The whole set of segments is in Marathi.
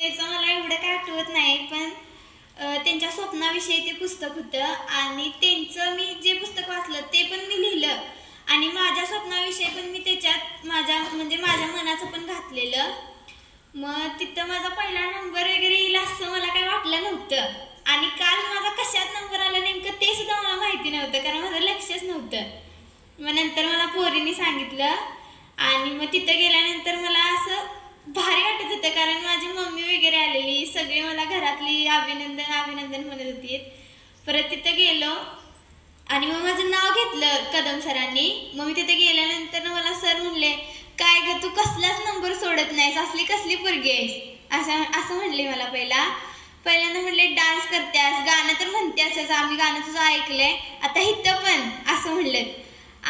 त्याचं मला एवढं काय आठवत नाही, पण त्यांच्या स्वप्नाविषयी ते पुस्तक होतं आणि त्यांचं मी जे पुस्तक वाचलं ते पण मी लिहिलं आणि माझ्या स्वप्नाविषयी पण मी त्याच्यात माझ्या मनाचं पण घातलेलं. मग तिथं माझा पहिला नंबर वगैरे येईल असं मला काही वाटलं नव्हतं आणि काल माझा कशात नंबर आला नेमकं ते सुद्धा मला माहिती नव्हतं, कारण माझं लक्षच नव्हतं. मग नंतर मला पोरीने सांगितलं आणि मग तिथं गेल्यानंतर मला असं भारी वाटत होतं, कारण माझी मम्मी वगैरे आलेली, सगळे मला घरातली अभिनंदन अभिनंदन म्हणत होती. परत तिथं गेलो आणि मग माझं नाव घेतलं कदम सरांनी. मग मी तिथे गेल्यानंतर मला सर म्हणले, काय ग तू कसलाच नंबर सोडत नाहीस, असली कसली पोरगी आहेस असं म्हणले मला. पहिल्यांदा म्हणले डान्स करतेस, गाणं तर म्हणतेस, आम्ही गाणं तुझं ऐकलंय, आता इथं पण असं म्हणलं.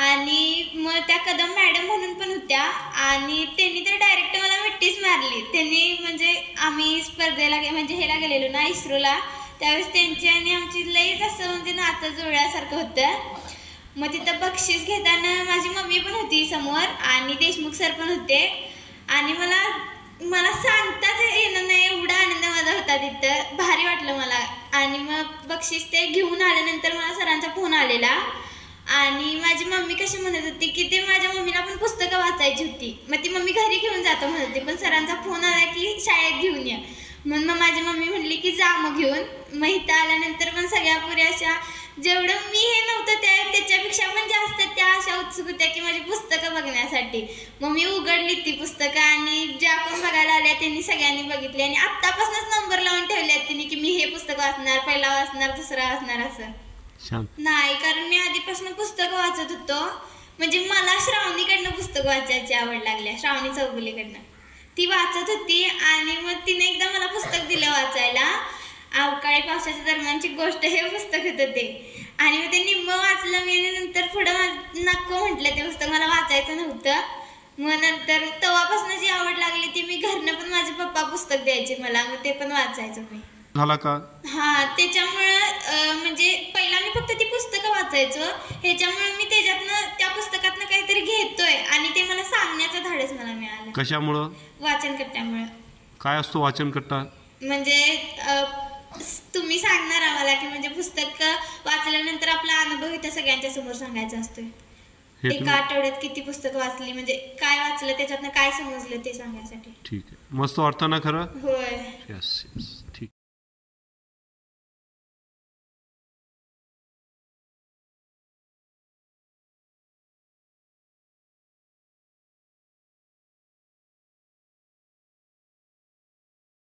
आणि मग त्या कदम मॅडम म्हणून पण होत्या आणि त्यांनी तर डायरेक्ट मला मिठ्ठीच मारली. त्यांनी म्हणजे आम्ही स्पर्धेला ह्याला गेलेलो ना इस्रोला, त्यावेळेस त्यांची आणि आमची लईच असं म्हणजे नातं जुळल्यासारखं होतं. मग तिथं बक्षीस घेताना माझी मम्मी पण होती समोर आणि देशमुख सर पण होते आणि मला सांगताच येणं नाही एवढा आनंद माझा होता तिथं, भारी वाटलं मला. आणि मग बक्षीस ते घेऊन आल्यानंतर मला सरांचा फोन आलेला आणि माझी मम्मी कशी म्हणत होती की ते माझ्या मम्मीला पण पुस्तकं वाचायची होती, मग ती मम्मी घरी घेऊन जातो म्हणत होती, पण सरांचा फोन आला की शाळेत घेऊन या. मग माझी मम्मी म्हणली की जा मग घेऊन. मग इथं आल्यानंतर पण सगळ्या पोरी अशा, जेवढं मी हे नव्हतं त्याच्यापेक्षा पण जास्त त्या अशा उत्सुक होत्या की माझी पुस्तकं बघण्यासाठी. मग मी उघडली ती पुस्तकं आणि ज्या पण बघायला आल्या त्यांनी सगळ्यांनी बघितली आणि आत्तापासूनच नंबर लावून ठेवले त्यांनी की मी हे पुस्तक वाचणार, पहिला वाचणार, दुसरा वाचणार असं नाही, कारण मी आधीपासून पुस्तकं वाचत होतो. म्हणजे मला श्रावणीकडनं पुस्तक वाचायची आवड लागल्या, श्रावणी चौगुलेकडनं. ती वाचत होती आणि मग तिने एकदा मला पुस्तक दिलं वाचायला, अवकाळी पावसाच्या दरम्यानची गोष्ट हे पुस्तक होतं ते. आणि मग ते निम्म वाचलं मी आणि नंतर पुढं नको म्हटलं, ते पुस्तक मला वाचायचं नव्हतं. मग नंतर तेव्हापासून जी आवड लागली ती मी घरनं पण माझे पप्पा पुस्तक द्यायचे मला, मग ते पण वाचायचं मी. झाला का? हा, त्याच्यामुळं म्हणजे पहिला मी फक्त ती पुस्तकं वाचायचो, ह्याच्यामुळे मी त्याच्यातनं त्या पुस्तकातनं काहीतरी घेतोय आणि ते मला सांगण्याचं धाडस मला मिळालं. कशामुळं? वाचनकट्ट्यामुळं. काय असतो वाचनकट्टा? म्हणजे तुम्ही सांगणार आम्हाला की म्हणजे पुस्तक वाचल्यानंतर आपला अनुभव इथं सगळ्यांच्या समोर सांगायचा असतोय. एका आठवड्यात किती पुस्तकं वाचली, म्हणजे काय वाचलं त्याच्यातनं काय समजलं ते सांगायसाठी. ठीक आहे, मस्त वाटतं ना खरं? होय. Yes yes.